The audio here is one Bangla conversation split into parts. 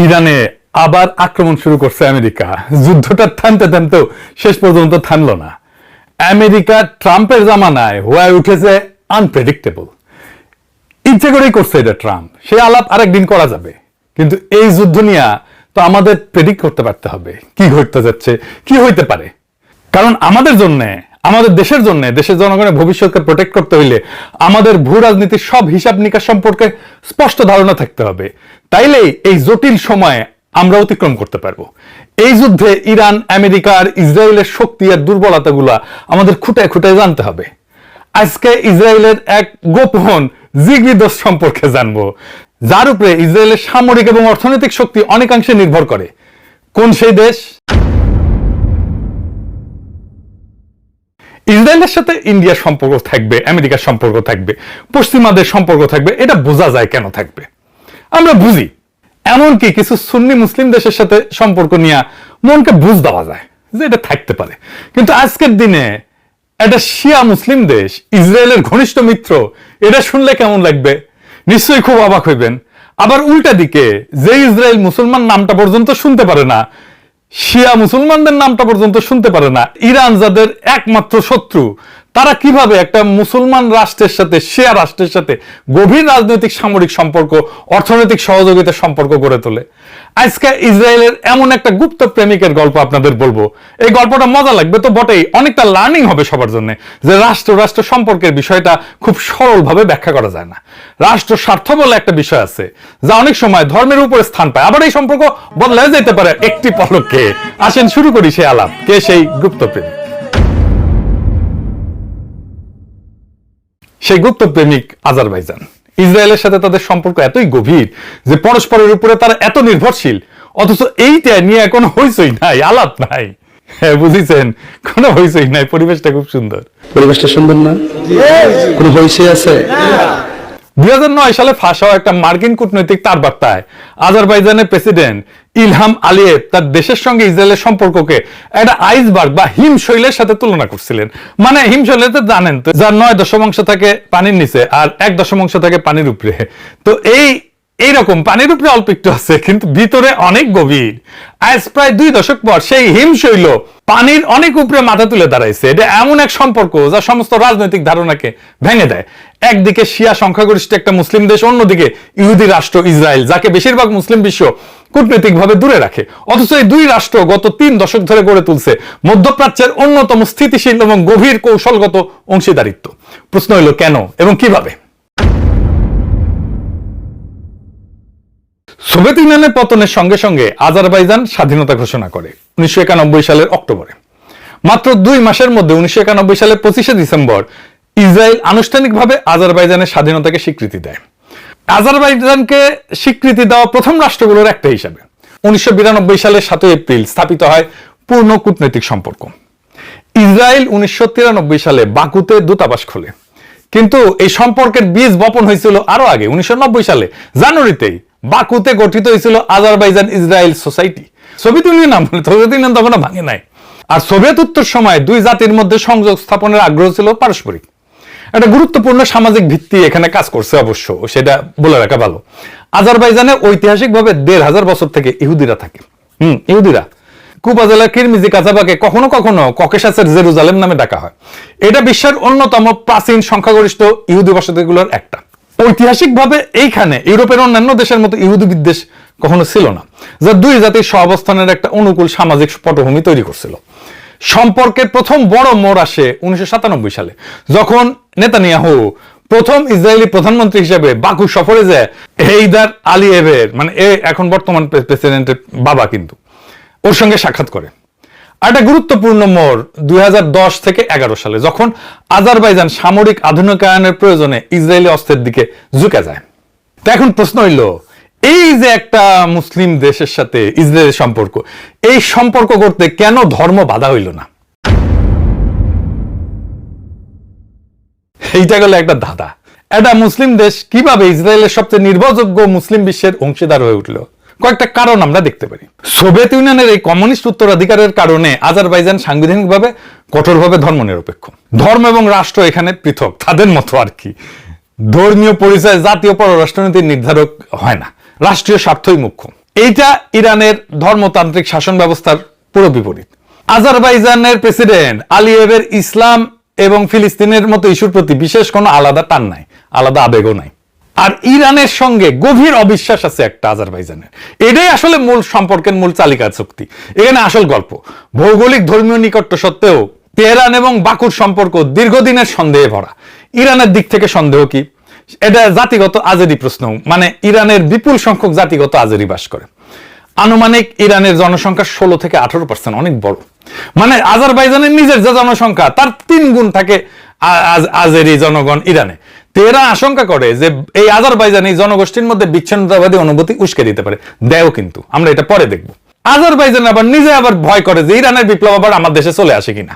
ইরানে আবার আক্রমণ শুরু করছে আমেরিকা। যুদ্ধটা থামতে থামতেও শেষ পর্যন্ত থামলো না। আমেরিকা ট্রাম্পের জামানায় হয়ে উঠেছে আনপ্রেডিক্টেবল। ইচ্ছে করেই করছে এটা ট্রাম্প। সে আলাপ আরেকদিন করা যাবে, কিন্তু এই যুদ্ধ নিয়ে তো আমাদের প্রেডিক্ট করতে পারতে হবে কি ঘটতে যাচ্ছে, কি হইতে পারে। কারণ আমাদের জন্য, আমাদের দেশের জন্য, দেশের জনগণের ভবিষ্যৎকে প্রোটেক্ট করতে হইলে আমাদের ভূ রাজনীতির সব হিসাব নিকাশ সম্পর্কে স্পষ্ট ধারণা থাকতে হবে। তাইলেই এই জটিল সময়ে আমরা অতিক্রম করতে পারবো। এই যুদ্ধে ইরান, আমেরিকা আর ইসরায়েলের শক্তি আর দুর্বলতাগুলা আমাদের খুঁটায় খুঁটায় জানতে হবে। আজকে ইসরায়েলের এক গোপন জিগরি দোষ সম্পর্কে জানবো, যার উপরে ইসরায়েলের সামরিক এবং অর্থনৈতিক শক্তি অনেকাংশে নির্ভর করে। কোন সেই দেশ? ইসরায়েলের সাথে ইন্ডিয়ার সম্পর্ক থাকবে, আমেরিকার সম্পর্ক থাকবে, পশ্চিমাদের সম্পর্ক থাকবে, এটা বোঝা যায় কেন থাকবে, আমরা বুঝি। এমনকি কিছু সুন্নি মুসলিম দেশের সাথে সম্পর্ক নিয়ে মনকে বুঝ দেওয়া যায় যে এটা থাকতে পারে। কিন্তু আজকের দিনে একটা শিয়া মুসলিম দেশ ইসরায়েলের ঘনিষ্ঠ মিত্র, এটা শুনলে কেমন লাগবে? নিশ্চয়ই খুব অবাক হইবেন। আবার উল্টা দিকে যে ইসরায়েল মুসলমান নামটা পর্যন্ত শুনতে পারে না, শিয়া মুসলমানদের নামটা পর্যন্ত শুনতে পারে না, ইরান যাদের একমাত্র শত্রু, তারা কিভাবে একটা মুসলমান রাষ্ট্রের সাথে, শিয়া রাষ্ট্রের সাথে গভীর রাজনৈতিক সামরিক সম্পর্ক, অর্থনৈতিক সহযোগিতার সম্পর্ক গড়ে তোলে। আজকে ইসরায়েলের এমন একটা গুপ্ত প্রেমিকের গল্প আপনাদের বলবো। এই গল্পটা মজা লাগবে তো বটেই, অনেকটা লার্নিং হবে সবার জন্য, যে রাষ্ট্র রাষ্ট্র সম্পর্কের বিষয়টা খুব সরলভাবে ব্যাখ্যা করা যায় না। রাষ্ট্র স্বার্থ বলে একটা বিষয় আছে, যা অনেক সময় ধর্মের উপরে স্থান পায়, আবার এই সম্পর্ক বদলে যেতে পারে একটি পলকে। আসেন শুরু করি সেই আলাপ। কে সেই গুপ্ত প্রেমিক? সেই গুপ্ত প্রেমিক আজারবাইজান। ইসরায়েলের সাথে তাদের সম্পর্ক এতই গভীর যে পরস্পরের উপরে তারা এত নির্ভরশীল, অথচ এইটা নিয়ে কোনো হইচই নাই, আলাপ নাই। হ্যাঁ, বুঝেছেন, কোনো হইচই নাই। পরিবেশটা খুব সুন্দর। পরিবেশটা সুন্দর না? কোনো হইচই আছে? 2009 সালে ফাঁস হওয়া একটা মার্কিন কূটনৈতিক তার বার্তায় আজারবাইজানের প্রেসিডেন্ট ইলহাম আলিয়েভ তার দেশের সঙ্গে ইসরায়েলের সম্পর্ককে একটা আইসবার্গ বা হিমশৈলের সাথে তুলনা করছিলেন। মানে হিমশৈলতে জানেন তো, যার 9 দশমাংশ থাকে পানির নিচে আর 1 দশমাংশ থাকে পানির উপরে। তো এইরকম পানির উপরে অল্প একটু আছে, কিন্তু ভিতরে অনেক গভীর। আজ প্রায় 2 দশক পর সেই হিমশৈল পানির অনেক উপরে মাথা তুলে দাঁড়াইছে। এটা এমন এক সম্পর্ক যা সমস্ত রাজনৈতিক ধারণাকে ভেঙে দেয়। একদিকে শিয়া সংখ্যাগরিষ্ঠ একটা মুসলিম দেশ, অন্যদিকে ইহুদি রাষ্ট্র ইসরায়েল, যাকে বেশিরভাগ মুসলিম বিশ্ব কূটনৈতিকভাবে দূরে রাখে। অথচ এই দুই রাষ্ট্র গত 3 দশক ধরে গড়ে তুলছে মধ্যপ্রাচ্যের অন্যতম স্থিতিশীল এবং গভীর কৌশলগত অংশীদারিত্ব। প্রশ্ন হলো কেন এবং কিভাবে? সোভিয়েত ইউনিয়নের পতনের সঙ্গে সঙ্গে আজারবাইজান স্বাধীনতা ঘোষণা করে 1991 সালের অক্টোবরে। মাত্র 2 মাসের মধ্যে 1991 সালের 25শে ডিসেম্বর ইসরায়েল আনুষ্ঠানিকভাবে আজারবাইজানের স্বাধীনতাকে স্বীকৃতি দেয়। আজারবাইজানকে স্বীকৃতি দেওয়া প্রথম রাষ্ট্রগুলোর একটা হিসাবে 1992 সালের 7 এপ্রিল স্থাপিত হয় পূর্ণ কূটনৈতিক সম্পর্ক। ইসরায়েল 1993 সালে বাকুতে দূতাবাস খোলে, কিন্তু এই সম্পর্কের বীজ বপন হয়েছিল আরো আগে। 1990 সালে জানুয়ারিতেই বাকুতে গঠিত হয়েছিল Azerbaijan Israel society. Soviet union আমলে সোভিয়েত ইউনিয়ন তখন ভাঙে নাই। আর সোভিয়েত উত্তর সময় দুই জাতির মধ্যে সংযোগ স্থাপনের আগ্রহ ছিল পারস্পরিক। একটা গুরুত্বপূর্ণ সামাজিক ভিত্তি এখানে কাজ করছে, অবশ্য সেটা বলে রাখা ভালো। আজারবাইজানে ঐতিহাসিকভাবে 1500 বছর থেকে ইহুদিরা থাকে। ইহুদিরা কুবা জেলার কিরমিজি কাজাবাকে কখনো কখনো ককেশাসের জেরুজালেম নামে ডাকা হয়। এটা বিশ্বের অন্যতম প্রাচীন সংখ্যাগরিষ্ঠ ইহুদি বসতিগুলোর একটা। ঐতিহাসিকভাবে এইখানে ইউরোপের অন্যান্য দেশের মতো ইহুদি বিদ্বেষ কখনো ছিল না, যা দুই জাতির সহাবস্থানের একটা অনুকূল সামাজিক পটভূমি তৈরি করছিল। সম্পর্কের প্রথম বড় মোড় আসে 1997 সালে, যখন নেতানিয়াহু প্রথম ইসরায়েলি প্রধানমন্ত্রী হিসেবে বাকু সফরে যায় হেইদার আলিয়েভের, মানে এখন বর্তমান প্রেসিডেন্টের বাবা, কিন্তু ওর সঙ্গে সাক্ষাৎ করে। আর একটা গুরুত্বপূর্ণ মোড় 2010 থেকে 11 সালে, যখন আজারবাইজান সামরিক আধুনিকায়নের প্রয়োজনে ইসরায়েলি অস্ত্রের দিকে ঝুঁকে যায়। তো এখন প্রশ্ন হইল, এই যে একটা মুসলিম দেশের সাথে ইসরায়েলের সম্পর্ক, এই সম্পর্ক করতে কেন ধর্ম বাধা হইল না? এইটা গেল একটা ধাঁধা। একটা মুসলিম দেশ কিভাবে ইসরায়েলের সবচেয়ে নির্ভরযোগ্য মুসলিম বিশ্বের অংশীদার হয়ে উঠল? কয়েকটা কারণ আমরা দেখতে পারি। সোভিয়েত ইউনিয়নের এই কমিউনিস্ট উত্তরাধিকারের কারণে আজারবাইজান সাংবিধানিকভাবে কঠোরভাবে ধর্মনিরপেক্ষ। ধর্ম এবং রাষ্ট্র এখানে পৃথক, তাদের মতো আর কি। ধর্মীয় পরিচয় জাতীয় পররাষ্ট্রনীতির নির্ধারক হয় না, রাষ্ট্রীয় স্বার্থই মুখ্য। এইটা ইরানের ধর্মতান্ত্রিক শাসন ব্যবস্থার পুরো বিপরীত। আজারবাইজানের প্রেসিডেন্ট আলিয়েভের ইসলাম এবং ফিলিস্তিনের মতো ইস্যুর প্রতি বিশেষ কোনো আলাদা টান নাই, আলাদা আবেগও নাই। আর ইরানের সঙ্গে গভীর অবিশ্বাস আছে একটা আজারবাইজানের। এটাই আসলে মূল সম্পর্কের মূল চালিকা শক্তি। এখানে আসল গল্প। ভৌগোলিক ধর্মীয় নিকট্য সত্ত্বেও তেহরান এবং বাকুর সম্পর্ক দীর্ঘদিনের সন্দেহে ভরা। ইরানের দিক থেকে সন্দেহ কি? এটা জাতিগত আজেরি প্রশ্ন। মানে ইরানের বিপুল সংখ্যক জাতিগত আজেরি বাস করে। আনুমানিক ইরানের জনসংখ্যা 16 থেকে 18%, অনেক বড়। মানে আজারবাইজানের নিজের যে জনসংখ্যা তার 3 গুণ থাকে আজেরি জনগণ ইরানে। তেহরান আশঙ্কা করে যে এই আজারবাইজানি জনগোষ্ঠীর মধ্যে বিচ্ছিন্নতাবাদী অনুভূতি উস্কে দিতে পারে। দেও কিন্তু, আমরা এটা পরে দেখব। আজারবাইজান আবার নিজে আবার ভয় করে যে ইরানের বিপ্লব আবার আমার দেশে চলে আসে কিনা।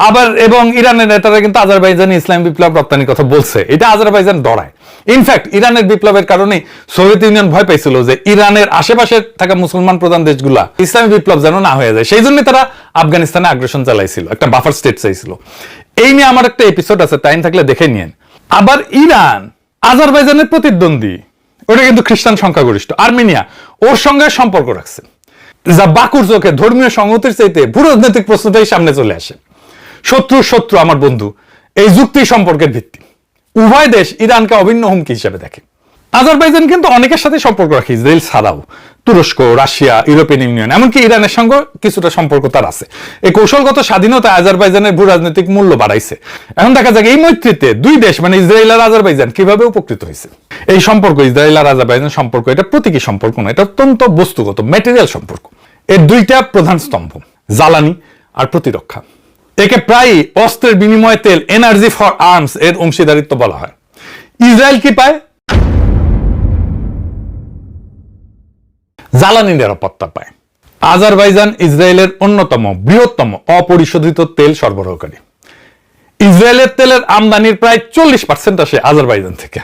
আবার এবং ইরানের নেতারা কিন্তু আজারবাইজানি ইসলাম বিপ্লব রপ্তানির কথা বলছে। এটা আজারবাইজান ডরায়। ইনফ্যাক্ট ইরানের বিপ্লবের কারণে সোভিয়েত ইউনিয়ন ভয় পাইছিল যে ইরানের আশেপাশে থাকা মুসলমান প্রধান দেশগুলা ইসলামী বিপ্লব যেন না হয়ে যায়। সেই জন্য তারা আফগানিস্তানে আগ্রাসন চালাইছিল, একটা বাফার স্টেট চাইছিল। এই নিয়ে আমার একটা এপিসোড আছে, টাইম থাকলে দেখে নিয়েন। আবার ইরান আজারবাইজানের প্রতিদ্বন্দ্বী, ওটা কিন্তু খ্রিস্টান সংখ্যাগরিষ্ঠ আর্মেনিয়া, ওর সঙ্গে সম্পর্ক রাখছে, যা বাকুর চোখে ধর্মীয় সংহতির চাইতে ভূরাজনৈতিক প্রশ্নটাই সামনে চলে আসে। শত্রু শত্রু আমার বন্ধু, এই যুক্তি সম্পর্কের ভিত্তি। উভয় দেশ ইরানকে অভিন্ন হুমকি হিসেবে দেখে। আজারবাইজান কিন্তু অনেকের সাথে সম্পর্ক রাখে, ইসরায়েল ছাড়াও তুরস্ক, রাশিয়া, ইউরোপিয়ান ইউনিয়ন, এমনকি ইরানের সঙ্গে কিছুটা সম্পর্ক তার আছে। এই কৌশলগত স্বাধীনতা আজারবাইজানের ভূ রাজনৈতিক মূল্য বাড়াইছে। এখন দেখা যাক এই মৈত্রীতে দুই দেশ মানে ইসরায়েল আর আজারবাইজান কিভাবে উপকৃত হয়েছে। এই সম্পর্ক, ইসরায়েল আর আজারবাইজান সম্পর্ক, এটা প্রতীকী সম্পর্ক না, এটা অত্যন্ত বস্তুগত ম্যাটেরিয়াল সম্পর্ক। এর দুইটা প্রধান স্তম্ভ, জ্বালানি আর প্রতিরক্ষা। একে প্রায় অস্ত্রের বিনিময়ে তেল, এনার্জি ফর আর্মস এর অংশীদারিত্ব বলা হয়। ইসরায়েল কি পায়? জ্বালানি নিরাপত্তা পায়। আজারবাইজান ইসরায়েলের অন্যতম বৃহত্তম অপরিশোধিত তেল সরবরাহকারী। ইসরায়েলের তেলের আমদানির প্রায় 40% আসে আজারবাইজান থেকে।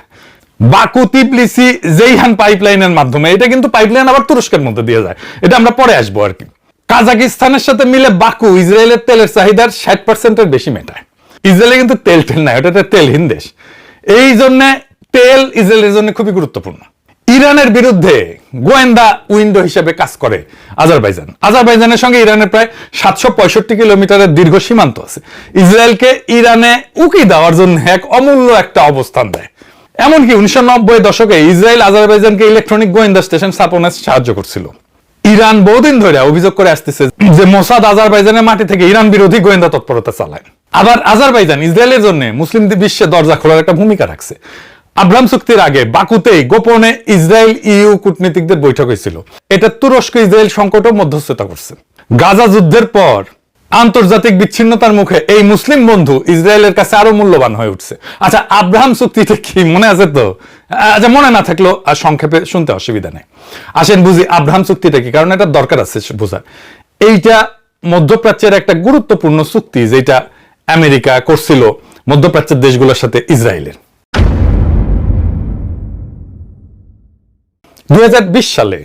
বাকু তিবলিসি জেইহান পাইপলাইনের মাধ্যমে। এটা কিন্তু পাইপলাইন আবার তুরস্কের মধ্যে দিয়ে যায়, এটা আমরা পরে আসবো আর কি। কাজাকিস্তানের সাথে মিলে বাকু ইসরায়েলের তেলের চাহিদার 60% বেশি মেটায়। ইসরায়েলে কিন্তু তেল নাই, ওটা তেলহীন দেশ। এই জন্য তেল ইসরায়েলের জন্য খুবই গুরুত্বপূর্ণ। ইরানের বিরুদ্ধে গোয়েন্দা উইন্ডো হিসেবে কাজ করে আজারবাইজান। আজারবাইজানের সঙ্গে ইরানের প্রায় 765 কিলোমিটারের দীর্ঘ সীমান্ত আছে। ইসরায়েলকে ইরানে উকি দেওয়ার জন্য এক অমূল্য একটা অবস্থান দেয়। এমনকি 1990 দশকে ইসরায়েল আজারবাইজানকে ইলেকট্রনিক গোয়েন্দা স্টেশন স্থাপনে সাহায্য করছিল। ইরান বহুদিন ধরে অভিযোগ করে আসতেছে যে মোসাদ আজারবাইজানের মাটি থেকে ইরান বিরোধী গোয়েন্দা তৎপরতা চালায়। আবার আজারবাইজান ইসরায়েলের জন্য মুসলিম বিশ্বে দরজা খোলার একটা ভূমিকা রাখছে। আব্রাহাম চুক্তির আগে বাকুতেই গোপনে ইসরায়েল ইউ কূটনীতিকদের বৈঠক হয়েছিল। এটা তুরস্ক ইসরায়েল সংকটও মধ্যস্থতা করছে। গাজা যুদ্ধের পর আন্তর্জাতিক বিচ্ছিন্নতার মুখে এই মুসলিম বন্ধু ইসরায়েলের কাছে আরো মূল্যবান হয়ে উঠছে। আচ্ছা, আব্রাহাম চুক্তিটা কি মনে আছে তো? আচ্ছা, মনে না থাকলেও সংক্ষেপে শুনতে অসুবিধা নেই। আসেন বুঝি আব্রাহাম চুক্তিটা কি, কারণ এটা দরকার আছে বোঝার। এইটা মধ্যপ্রাচ্যের একটা গুরুত্বপূর্ণ চুক্তি যেটা আমেরিকা করছিল মধ্যপ্রাচ্যের দেশগুলোর সাথে ইসরায়েলের। 2020 সালে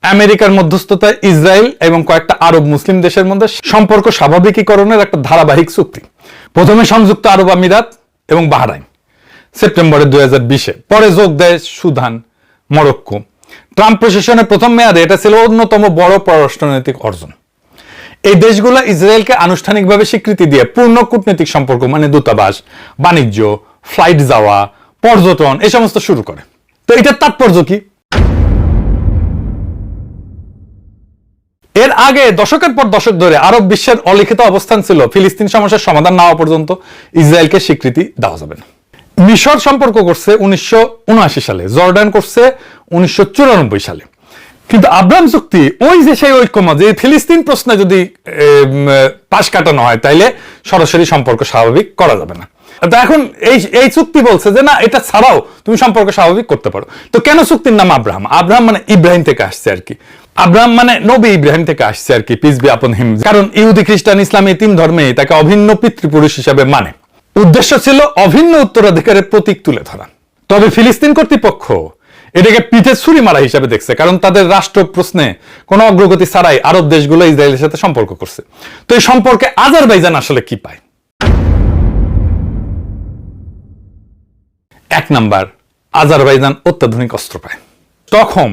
আমেরিকার মধ্যস্থতায় ইসরায়েল এবং কয়েকটা আরব মুসলিম দেশের মধ্যে সম্পর্ক স্বাভাবিকীকরণের একটা ধারাবাহিক চুক্তি। প্রথমে সংযুক্ত আরব আমিরাত এবং বাহরাইন সেপ্টেম্বরে 2020-এ, পরে যোগ দেয় সুদান, মরক্কো। ট্রাম্প প্রশাসনের প্রথম মেয়াদে এটা ছিল অন্যতম বড় পররাষ্ট্রনৈতিক অর্জন। এই দেশগুলো ইসরায়েলকে আনুষ্ঠানিকভাবে স্বীকৃতি দিয়ে পূর্ণ কূটনৈতিক সম্পর্ক মানে দূতাবাস, বাণিজ্য, ফ্লাইট যাওয়া, পর্যটন এই সমস্ত শুরু করে। তো এটার তাৎপর্য কি? এর আগে দশকের পর দশক ধরে আরব বিশ্বের অলিখিত অবস্থান ছিল ফিলিস্তিন সমস্যার সমাধান না হওয়া পর্যন্ত ইসরায়েলকে স্বীকৃতি দেওয়া যাবে না। মিশর সম্পর্ক করছে 1979 সালে, জর্ডান করছে 1994 সালে। কিন্তু আব্রাহাম চুক্তি ওই যে সেই ঐক্যমত যে ফিলিস্তিন প্রশ্নে যদি পাশ কাটানো হয় তাইলে সরাসরি সম্পর্ক স্বাভাবিক করা যাবে না। এখন এই চুক্তি বলছে যে না, এটা ছাড়াও তুমি সম্পর্ক স্বাভাবিক করতে পারো। তো কেন চুক্তির নাম আব্রাহাম? আব্রাহাম মানে ইব্রাহিম থেকে আসছে আর কি। আব্রাহাম মানে নবী ইব্রাহিম থেকে আসছে আর কি, পিস বি আপন হিম। কারণ ইহুদি, খ্রিস্টান, ইসলাম এই তিন ধর্মে তাকে অভিন্ন পিতৃপুরুষ হিসেবে মানে। উদ্দেশ্য ছিল অভিন্ন উত্তরাধিকারের প্রতীক তুলে ধরা। তবে ফিলিস্তিন কর্তৃপক্ষ এটাকে পিঠে ছুরি মারা হিসাবে দেখছে, কারণ তাদের রাষ্ট্র প্রশ্নে কোনো অগ্রগতি ছাড়াই আরব দেশগুলো ইসরায়েলের সাথে সম্পর্ক করছে। তো এই সম্পর্কে আজারবাইজান আসলে কি পায়? 1 নাম্বার, আজারবাইজান অত্যাধুনিক অস্ত্র পায়। স্টকহোম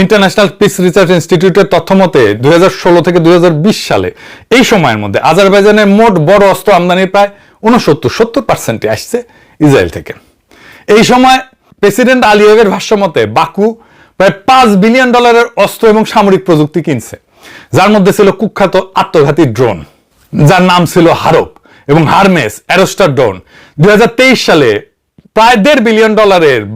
ইন্টারন্যাশনাল পিস রিসার্চ ইনস্টিটিউটের তথ্য মতে 2016 থেকে 2020 সালে এই সময়ের মধ্যে আজারবাইজানের মোট বড় অস্ত্র আমদানির প্রায় 69-70% আসছে ইসরায়েল থেকে। এই সময় প্রেসিডেন্ট আলিয়েভের ভাষ্য মতে বাকু প্রায় $5 বিলিয়ন অস্ত্র এবং সামরিক প্রযুক্তি কিনছে, যার মধ্যে ছিল কুখ্যাত আত্মঘাতী ড্রোন যার নাম ছিল হারপ এবং হারমেস অ্যারোস্টার ড্রোন। 2023 সালে প্রায় $1.5 বিলিয়ন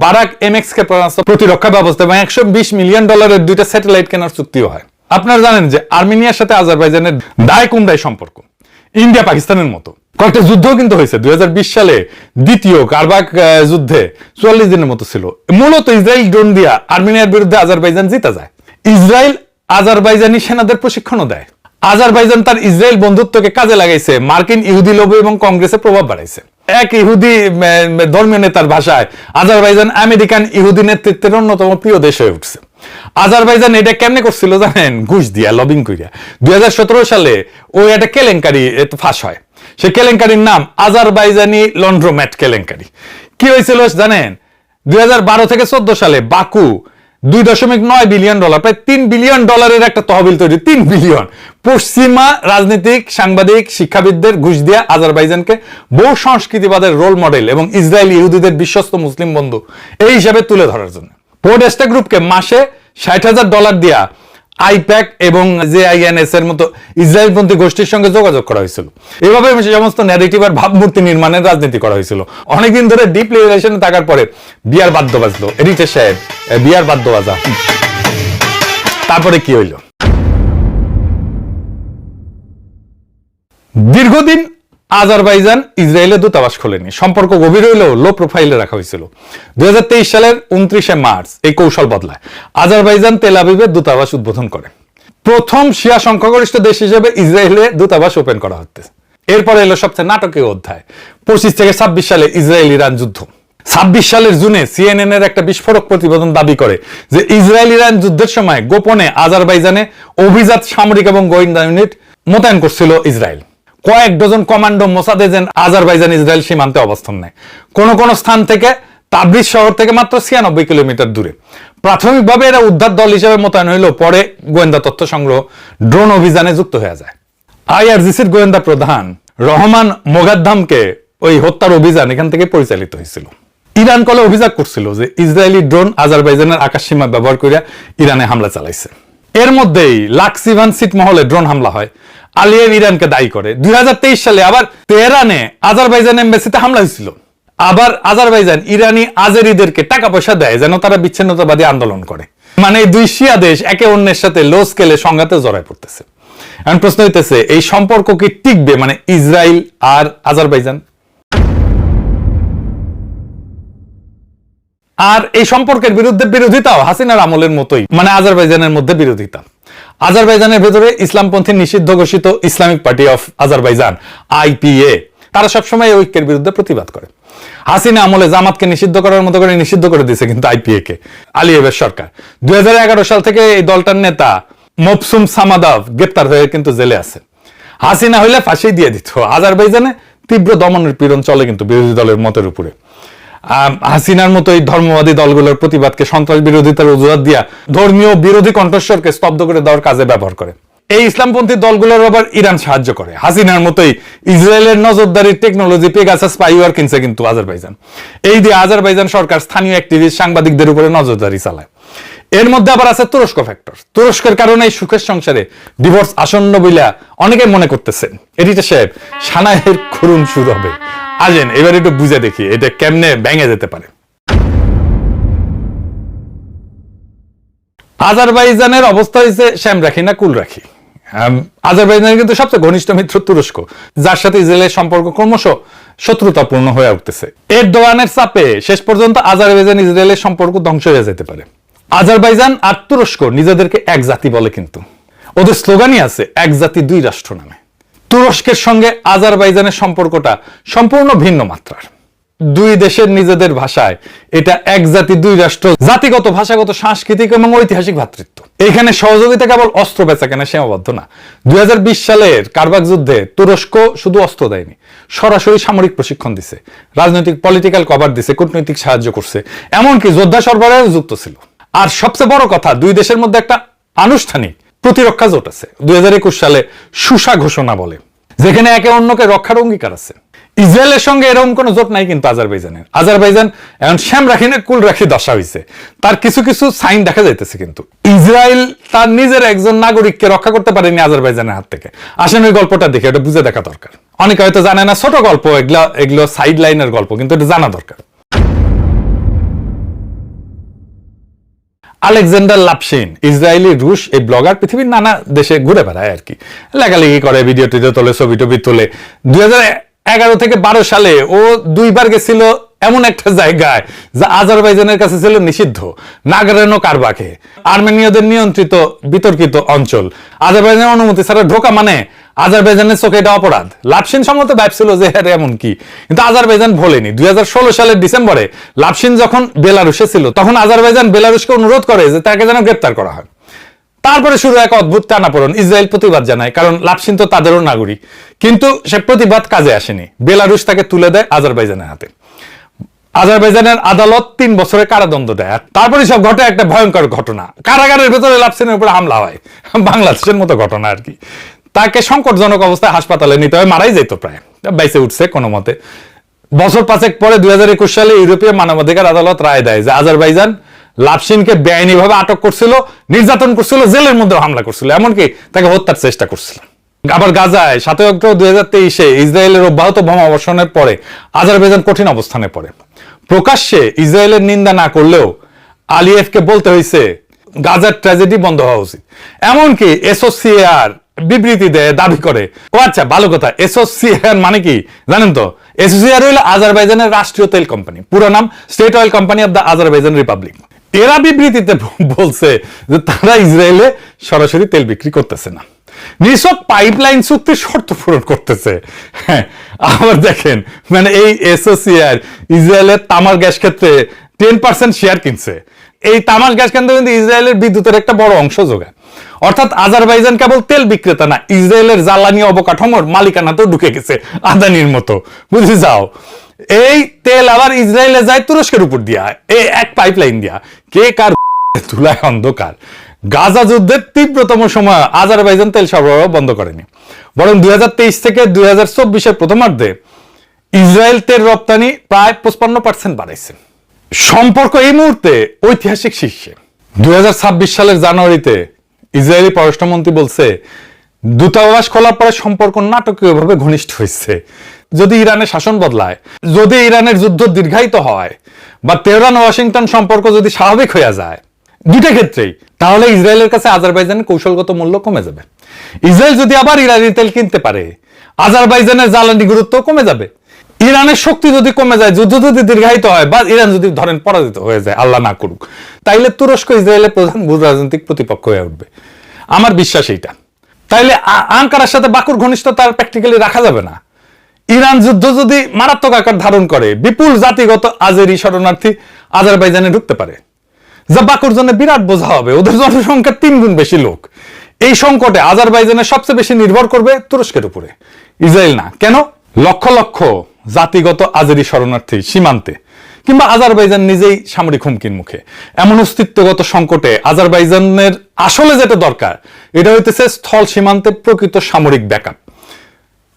বারাক MX ক্ষেপণাস্ত্র প্রতিরক্ষা ব্যবস্থা এবং $120 মিলিয়ন দুইটা স্যাটেলাইট কেনার চুক্তিও হয়। আপনারা জানেন যে আর্মেনিয়ার সাথে আজারবাইজানের দায় কুমড়ায় সম্পর্ক, ইন্ডিয়া পাকিস্তানের মতো। কয়েকটা যুদ্ধও কিন্তু হয়েছে। 2020 সালে দ্বিতীয় কারবাক যুদ্ধে 44 দিনের মতো ছিল। মূলত ইসরায়েল ড্রোন দিয়া আর্মেনিয়ার বিরুদ্ধে আজারবাইজান জিতা যায়। ইসরায়েল আজারবাইজানি সেনাদের প্রশিক্ষণও দেয়। আজারবাইজান তার ইসরায়েল বন্ধুত্বকে কাজে লাগাইছে, মার্কিন ইহুদি লবি এবং কংগ্রেসে প্রভাব বাড়াইছে। এক ইহুদি ধর্মীয় নেতার ভাষায় আজারবাইজান আমেরিকান ইহুদি নেতৃত্বের অন্যতম প্রিয় দেশ হয়ে উঠছে। আজারবাইজান এটা কেমনে করছিল জানেন? ঘুষ দিয়া, লবিং করিয়া। 2017 সালে ওই একটা কেলেঙ্কারি ফাঁস হয়। সে কেলেঙ্কারির নাম আজারবাইজানি লন্ড্রোম্যাট কেলেঙ্কারি। কি হয়েছিল জানেন? 2012 থেকে 14 সালে বাকু $2.9 বিলিয়ন, প্রায় $3 বিলিয়ন একটা তহবিল তৈরি। 3 বিলিয়ন পশ্চিমা রাজনীতিক, সাংবাদিক, শিক্ষাবিদদের ঘুষ দিয়া আজারবাইজানকে বহু সংস্কৃতিবাদের রোল মডেল এবং ইসরায়েল ইহুদিদের বিশ্বস্ত মুসলিম বন্ধু এই হিসাবে তুলে ধরার জন্য পোডেস্টা গ্রুপকে মাসে $60,000 দিয়া আইপ্যাক এবং JINS এর মতো ইসরায়েলপন্থী গোষ্ঠীর সঙ্গে যোগাযোগ করা হয়েছিল। এভাবে সমস্ত ন্যারেটিভ আর ভাবমূর্তি নির্মাণের রাজনীতি করা হয়েছিল। অনেকদিন ধরে ডিপ রিলেশনে থাকার পরে বিয়ার বাদ্য বাজলো, এডিটর সাহেব বিয়ার বাদ্য বাজা। তারপরে কি হইল? দীর্ঘদিন আজারবাইজান ইসরায়েলের দূতাবাস খোলেনি, সম্পর্ক গভীর হইলেও লো প্রোফাইলে রাখা হয়েছিল। 2023 সালের 29 মার্চ এই কৌশল বদলায়। আজারবাইজান তেল আবিবের দূতাবাস উদ্বোধন করে। প্রথম শিয়া সংখ্যাগরিষ্ঠ দেশ হিসেবে ইসরায়েলে দূতাবাস ওপেন করা হচ্ছে। এরপরে এলো সবচেয়ে নাটকীয় অধ্যায়, 25 থেকে 26 সালে ইসরায়েল ইরান যুদ্ধ। 26 সালের জুনে CNN এর একটা বিস্ফোরক প্রতিবেদন দাবি করে যে ইসরায়েল ইরান যুদ্ধের সময় গোপনে আজারবাইজানে অভিজাত সামরিক এবং গোয়েন্দা ইউনিট মোতায়েন করছিল ইসরায়েল। কয়েক dozen commando Mossad agent Azerbaijan Israel সীমান্তে অবস্থান নেয়, কোন কোন স্থান থেকে তাবরিজ শহর থেকে মাত্র 96 কিলোমিটার দূরে। প্রাথমিকভাবে এরা উদ্ধার দল হিসেবে মোতায়েন হইলেও পরে গোয়েন্দা তথ্য সংগ্রহ, ড্রোন অভিযানে যুক্ত হয়ে যায়। IRGCর গোয়েন্দা প্রধান রহমান মোগাদ্দামকে ওই হত্যার অভিযান এখান থেকে পরিচালিত হয়েছিল। ইরান কলে অভিযোগ করছিল যে ইসরায়েলি ড্রোন আজারবাইজানের আকাশ সীমা ব্যবহার করে ইরানে হামলা চালাইছে। এর মধ্যেই লাক্সিভান ছিটমহলে ড্রোন হামলা হয়, আলিয়েভ ইরানকে দায়ী করে। 2023 সালে আবার তেহরানে আজারবাইজান এমবাসিতে হামলা হয়েছিল। আবার আজারবাইজান ইরানি আজেরিদেরকে টাকা পয়সা দেয় যেন তারা বিচ্ছিন্নতাবাদী আন্দোলন করে। মানে দুই শিয়া দেশ একে অন্যের সাথে লো স্কেলে সংঘাতে জড়ায় পড়তেছে। এখন প্রশ্ন হইতেছে, এই সম্পর্ক কি টিকবে? মানে ইসরায়েল আর আজারবাইজান। আর এই সম্পর্কের বিরুদ্ধে বিরোধিতাও হাসিনার আমলের মতোই, মানে আজারবাইজানের মধ্যে বিরোধিতা। আজারবাইজানের ভেতরে ইসলামপন্থী নিষিদ্ধ ঘোষিত Islamic party of Azerbaijan IPA, তারা সবসময় এই ঐক্যের বিরুদ্ধে প্রতিবাদ করে। হাসিনা আমলে জামাতকে নিষিদ্ধ করার মতো করে নিষিদ্ধ করে দিয়েছে কিন্তু IPA কে আলিয়েভের সরকার। 2011 সাল থেকে এই দলটার নেতা মবসুম সামাদাভ গ্রেপ্তার হয়ে কিন্তু জেলে আছে। হাসিনা হইলে ফাঁসি দিয়ে দিত। আজারবাইজানে তীব্র দমনের পীড়ন চলে কিন্তু বিরোধী দলের মতের উপরে। হাসিনার মতো এই ধর্মবাদী দলগুলোর প্রতিবাদকে সন্ত্রাস বিরোধিতার অজুহাত দিয়া ধর্মীয় বিরোধী কণ্ঠস্বরকে স্তব্ধ করে দেওয়ার কাজে ব্যবহার করে। এই ইসলামপন্থী দলগুলোর আবার ইরান সাহায্য করে। হাসিনার মতোই ইসরায়েলের নজরদারির টেকনোলজি পেগাসাস স্পাইওয়্যার কিনছে কিন্তু আজারবাইজান। এই দিয়ে আজারবাইজান সরকার স্থানীয় অ্যাক্টিভিস্ট সাংবাদিকদের উপরে নজরদারি চালায়। এর মধ্যে আবার আছে তুরস্ক ফ্যাক্টর। তুরস্কের কারণে এই সুখের সংসারে ডিভোর্স আসন্ন বইলা অনেকে মনে করতেছেন। এডিটর সাহেব, সানাইয়ের খুরুন শুরু হবে। আসেন এবার একটু বুঝে দেখি এটা কেমনে ভেঙে যেতে পারে। আজারবাইজানের অবস্থা হয়েছে শ্যাম রাখি না কুল রাখি। আজারবাইজানের কিন্তু সবচেয়ে ঘনিষ্ঠ মিত্র তুরস্ক, যার সাথে ইসরায়েলের সম্পর্ক ক্রমশ শত্রুতাপূর্ণ হয়ে উঠতেছে। এরদোয়ানের চাপে শেষ পর্যন্ত আজারবাইজান ইসরায়েলের সম্পর্ক ধ্বংস হয়ে যেতে পারে। আজারবাইজান আর তুরস্ক নিজেদেরকে এক জাতি বলে, কিন্তু ওদের স্লোগানই আছে এক জাতি দুই রাষ্ট্র নামে। তুরস্কের সঙ্গে আজারবাইজানের সম্পর্কটা সম্পূর্ণ ভিন্ন মাত্রার। দুই দেশের নিজেদের ভাষায় এটা এক জাতি দুই রাষ্ট্র, জাতিগত, ভাষাগত, সাংস্কৃতিক এবং ঐতিহাসিক ভ্রাতৃত্ব। এখানে সহযোগিতা কেবল অস্ত্র বেচা কেনা সীমাবদ্ধ না। 2020 সালের কারবাক যুদ্ধে তুরস্ক শুধু অস্ত্র দেয়নি, সরাসরি সামরিক প্রশিক্ষণ দিছে, রাজনৈতিক পলিটিক্যাল কভার দিছে, কূটনৈতিক সাহায্য করছে, এমনকি যোদ্ধা সরবরাহে যুক্ত ছিল। আর সবচেয়ে বড় কথা, দুই দেশের মধ্যে একটা আনুষ্ঠানিক প্রতিরক্ষা জোট আছে 2021 সালে সুসা ঘোষণা বলে, যেখানে একে অন্যকে রক্ষার অঙ্গীকার আছে। ইসরায়েলের সঙ্গে এরকম কোনো জোট নাই কিন্তু আজারবাইজানের। আজারবাইজান এখন শ্যাম রাখি না কুল রাখি দশা হয়েছে, তার কিছু কিছু সাইন দেখা যাইতেছে। কিন্তু ইসরায়েল তার নিজের একজন নাগরিককে রক্ষা করতে পারেনি আজারবাইজানের হাত থেকে। আসেন ওই গল্পটা দেখে, এটা বুঝে দেখা দরকার। অনেকে হয়তো জানে না, ছোট গল্প এগুলো সাইড লাইনের গল্প, কিন্তু এটা জানা দরকার। আলেকজান্ডার লাপশিন, ইসরায়েলি রুশ এই ব্লগার, পৃথিবীর নানা দেশে ঘুরে বেড়ায় আর কি, লেখালেখি করে, ভিডিও টিডিও তোলে, ছবি টবি তোলে। 2011 থেকে 12 সালে ও 2 বার গেছিল এমন একটা জায়গায় যা আজারবাইজানের কাছে ছিল নিষিদ্ধ, নাগরেনো কারবাখে, আর্মেনীয়দের নিয়ন্ত্রিত বিতর্কিত অঞ্চল। আজারবাইজানের অনুমতি ছাড়া ঢোকা মানে আজারবাইজানের চোখে এটা অপরাধ। লাপশিন সম্মত ভাবছিল যে হ্যাঁ এমন কি, কিন্তু আজারবাইজান ভোলেনি। 2016 সালের ডিসেম্বরে লাপশিন যখন বেলারুশে ছিল, তখন আজারবাইজান বেলারুশকে অনুরোধ করে যে তাকে যেন গ্রেপ্তার করা হয়। তারপরে শুরু এক অদ্ভুত টানাপোড়েন। ইসরায়েল প্রতিবাদ জানায়, কারণ লাপশিন তো তাদেরও নাগরিক, কিন্তু সে প্রতিবাদ কাজে আসেনি। বেলারুশ তাকে তুলে দেয় আজারবাইজানের হাতে। আজারবাইজানের আদালত 3 বছরের কারাদণ্ড দেয়। তারপরে সব ঘটে একটা ভয়ঙ্কর ঘটনা, কারাগারের ভেতরে লাপশিনের উপরে হামলা হয়, বাংলাদেশের মতো ঘটনা আর কি। তাকে সংকটজনক অবস্থায় হাসপাতালে নিতে হয়, মারাই যেত প্রায়, বাইসে উঠছে কোনো মতে। বছর 5 পরে 2021 সালে ইউরোপীয় মানবাধিকার আদালত রায় দেয় যে আজারবাইজান লাপশিনকে বেআইনিভাবে আটক করছিল, নির্যাতন করছিল, জেলের মধ্যে হামলা করছিল, এমনকি তাকে হত্যার চেষ্টা করছিল। আবার গাজায় 7 অক্টোবর 2023 ইসরায়েলের অব্যাহত বোমা বর্ষণের পরে আজারবাইজান কঠিন অবস্থানে পড়ে। প্রকাশ্যে ইসরায়েলের নিন্দা না করলেও আলিয়েভকে বলতে হয়েছে গাজার ট্র্যাজেডি বন্ধ হওয়া উচিত। এমনকি এসোসিয়েআর বিবৃতি দেয়, দাবি করে। ও আচ্ছা, ভালো কথা, এসোসিয়েআর মানে কি জানেন তো? এসোসিয়েআর হইল আজারবাইজানের রাষ্ট্রীয় তেল কোম্পানি, পুরো নাম state oil company of the Azerbaijan Republic. এরা বিবৃতিতে বলছে যে তারা ইসরায়েলে সরাসরি তেল বিক্রি করতেছে না, নিছক পাইপলাইন চুক্তির শর্ত পূরণ করতেছে। হ্যাঁ, আবার দেখেন, মানে এই এসোসিয়েআর ইসরায়েলের তামার গ্যাস ক্ষেত্রে 10% শেয়ার কিনছে। এই তামার গ্যাস কেন্দ্র কিন্তু ইসরায়েলের বিদ্যুতের একটা বড় অংশ যোগায়। অর্থাৎ আজারবাইজান কেবল তেল বিক্রেতা না, ইসরায়েলের জ্বালানি অবকাঠামোর মালিকানাতেও ঢুকে গেছে আদানির মতো, বুঝে যাও। এই তেল আবার ইসরায়েলে যায় তুরস্কের উপর দিয়া, এই এক পাইপলাইন দিয়া। কে কার ধুলায় অন্ধকার। গাজা যুদ্ধের তীব্রতম সময় আজারবাইজান তেল সরবরাহ বন্ধ করেনি, বরং 2023 থেকে 2024 প্রথমার্ধে ইসরায়েল তেল রপ্তানি প্রায় 55% বাড়াইছে। সম্পর্ক এই মুহূর্তে ঐতিহাসিক শীর্ষে। 2026 সালের জানুয়ারিতে ইসরায়েলি পররাষ্ট্রমন্ত্রী বলছে দূতাবাস খোলার পরে সম্পর্ক নাটকীয়ভাবে ঘনিষ্ঠ হয়েছে। যদি ইরানের শাসন বদলায়, যদি ইরানের যুদ্ধ দীর্ঘায়িত হয়, বা তেহরান ওয়াশিংটন সম্পর্ক যদি স্বাভাবিক হয়ে যায়, দুইটা ক্ষেত্রেই, তাহলে ইসরায়েলের কাছে আজারবাইজানের কৌশলগত মূল্য কমে যাবে। ইসরায়েল যদি আবার ইরানি তেল কিনতে পারে, আজারবাইজানের জ্বালানি গুরুত্ব কমে যাবে। ইরানের শক্তি যদি কমে যায়, যুদ্ধ যদি দীর্ঘায়িত হয়, বা ইরান যদি ধরেন পরাজিত হয়ে যায়, আল্লাহ না করুক, তাইলে তুরস্ক ইসরায়েলের প্রধান ভূ রাজনৈতিক প্রতিপক্ষ হয়ে উঠবে। আমার বিশ্বাস এইটা। তাইলে আঙ্কারার সাথে বাকুর ঘনিষ্ঠতা প্র্যাকটিক্যালি রাখা যাবে না। ইরান যুদ্ধ যদি মারাত্মক আকার ধারণ করে, বিপুল জাতিগত আজেরি শরণার্থী আজারবাইজানে ঢুকতে পারে, যা বাকুর জন্য বিরাট বোঝা হবে। ওদের জনসংখ্যা 3 গুণ বেশি লোক। এই সংকটে আজারবাইজানের সবচেয়ে বেশি নির্ভর করবে তুরস্কের উপরে, ইসরায়েল না। কেন? লক্ষ লক্ষ জাতিগত আজেরি শরণার্থী সীমান্তে, কিংবা আজারবাইজান নিজেই সামরিক হুমকির মুখে। এমন অস্তিত্বগত সংকটে আজারবাইজানের আসলে যেটা দরকার, এটা হইতেছে স্থল সীমান্তে প্রকৃত সামরিক ব্যাকআপ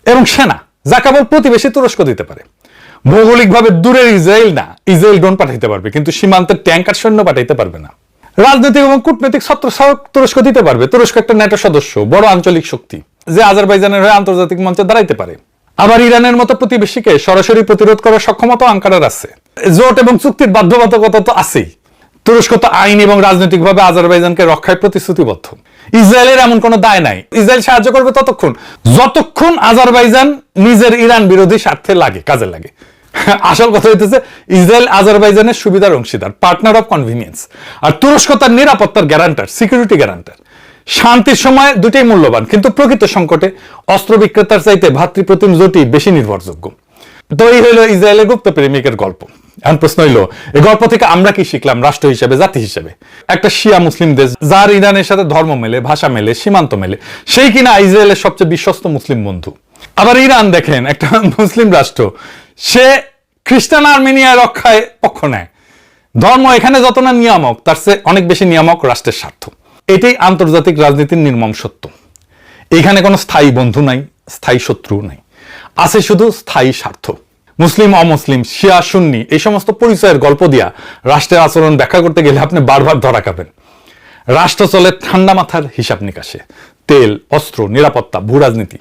এবং সেনা, যা কেবল প্রতিবেশী তুরস্ক দিতে পারে। ভৌগোলিকভাবে দূরের ইসরায়েল না, ইসরায়েল ড্রোন পাঠাইতে পারবে, কিন্তু সীমান্তের ট্যাঙ্ক আর সৈন্য পাঠাইতে পারবে না। রাজনৈতিক এবং কূটনৈতিক ছত্রছায়াও তুরস্ক দিতে পারবে। তুরস্ক একটা ন্যাটো সদস্য, বড় আঞ্চলিক শক্তি, যে আজারবাইজানের হয়ে আন্তর্জাতিক মঞ্চে দাঁড়াইতে পারে। আবার ইরানের মতো প্রতিবেশীকে সরাসরি প্রতিরোধ করার সক্ষমতা আঙ্কারার আছে। জোট এবং চুক্তির বাধ্যবাধকতা তো আছেই। তুরস্ক তো আইন এবং রাজনৈতিকভাবে আজারবাইজানকে রক্ষায় প্রতিশ্রুতিবদ্ধ। ইসরায়েলের এমন কোনো দায় নাই। ইসরায়েল সাহায্য করবে যতক্ষণ আজারবাইজান নিজের ইরান বিরোধী স্বার্থে কাজে লাগে। আসল কথা হইতেছে ইসরায়েল আজারবাইজানের সুবিধার অংশীদার, পার্টনার অফ কনভিনিয়েন্স। আর তুরস্ক তার নিরাপত্তার গ্যারান্টার, সিকিউরিটি গ্যারান্টার। শান্তির সময় দুটোই মূল্যবান, কিন্তু প্রকৃত সংকটে অস্ত্র বিক্রেতার চাইতে ভাতৃপ্রতিম জোটই বেশি নির্ভরযোগ্য। তো এই হইল ইসরায়েলের গুপ্ত প্রেমিকের গল্প। এখন প্রশ্ন হইল, এই গল্প থেকে আমরা কি শিখলাম রাষ্ট্র হিসেবে, জাতি হিসেবে? একটা শিয়া মুসলিম দেশ, যার ইরানের সাথে ধর্ম মেলে, ভাষা মেলে, সীমান্ত মেলে, সেই কিনা ইসরায়েলের সবচেয়ে বিশ্বস্ত মুসলিম বন্ধু। আবার ইরান দেখেন, একটা মুসলিম রাষ্ট্র, সে খ্রিস্টান আর্মেনিয়া রক্ষায় পক্ষ নেয়, ধর্ম এখানে যত না নিয়ামক, তার চেয়ে অনেক বেশি নিয়ামক রাষ্ট্রের স্বার্থ। এটাই আন্তর্জাতিক রাজনীতির নির্মম সত্য। এখানে কোনো স্থায়ী বন্ধু নাই, স্থায়ী শত্রু নাই, আছে শুধু স্থায়ী স্বার্থ। মুসলিম অমুসলিম, শিয়া সুন্নি এই সমস্ত পরিচয়ের গল্প দিয়া রাষ্ট্রের আচরণ ব্যাখ্যা করতে গেলে আপনি বারবার ধরা খাবেন। রাষ্ট্র চলে ঠান্ডা মাথার হিসাব নিকাশে, তেল, অস্ত্র, নিরাপত্তা, ভূ রাজনীতি,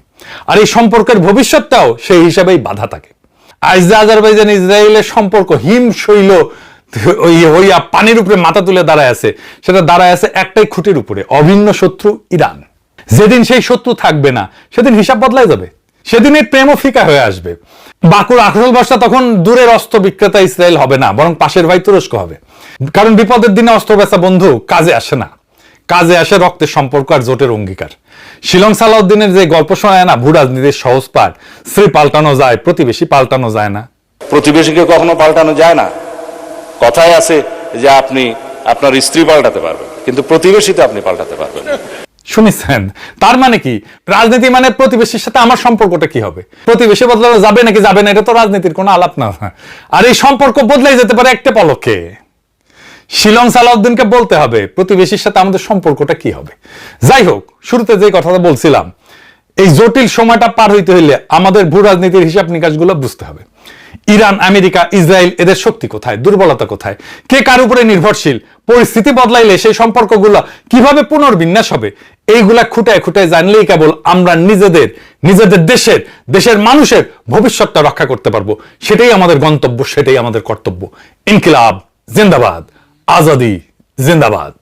আর এই সম্পর্কের ভবিষ্যৎটাও সেই হিসাবেই বাধা থাকে। আজ যে আজারবাইজান ইসরায়েলের সম্পর্ক হিমশৈল হইয়া পানির উপরে মাথা তুলে দাঁড়ায় আছে, সেটা দাঁড়ায় আছে একটাই খুঁটির উপরে, অভিন্ন শত্রু ইরান। যেদিন সেই শত্রু থাকবে না, সেদিন হিসাব বদলায় যাবে, সেদিন এই প্রেমও ফিকা হয়ে আসবে। বাকুর আসল বর্ষা তখন দূরের অস্ত্র বিক্রেতা ইসরায়েল হবে না, বরং পাশের ভাই তুরস্ক হবে। কারণ বিপদের দিনে অস্ত্র বেচা বন্ধু কাজে আসে না, কাজে আসে রক্তের সম্পর্ক আর জোটের অঙ্গীকার। শিলং সালাউদ্দিনের যে গল্প শোনায় না, ভূ রাজনীতির সহজ পাঠ, স্ত্রী পাল্টানো যায়, প্রতিবেশী পাল্টানো যায় না। প্রতিবেশীকে কখনো পাল্টানো যায় না। কথায় আছে যে আপনি আপনার স্ত্রী পাল্টাতে পারবেন, কিন্তু প্রতিবেশীতে আপনি পাল্টাতে পারবেন না। শুনেছেন? তার মানে কি? রাজনীতি মানে প্রতিবেশীর সাথে আমার সম্পর্কটা কি হবে? প্রতিবেশী বদলানো যাবে নাকি যাবে না, এটা তো রাজনীতির কোনো আলাপ না। আর এই সম্পর্ক বদলাই যেতে পারে একটা পলকে। শিলং সালাউদ্দিনকে বলতে হবে প্রতিবেশীর সাথে আমাদের সম্পর্কটা কি হবে। যাই হোক, শুরুতে যে কথাটা বলছিলাম, এই জটিল সময়টা পার হইতে হইলে আমাদের ভূ রাজনীতির হিসাব নিকাশগুলো বুঝতে হবে। ইরান, আমেরিকা, ইসরায়েল, এদের শক্তি কোথায়, দুর্বলতা কোথায়, কে কার উপরে নির্ভরশীল, পরিস্থিতি বদলাইলে সেই সম্পর্কগুলো কিভাবে পুনর্বিন্যাস হবে, এইগুলা খুঁটায় খুঁটায় জানলেই কেবল আমরা নিজেদের দেশের মানুষের ভবিষ্যৎটা রক্ষা করতে পারবো। সেটাই আমাদের গন্তব্য, সেটাই আমাদের কর্তব্য। ইনকিলাব জিন্দাবাদ, আজাদি জিন্দাবাদ।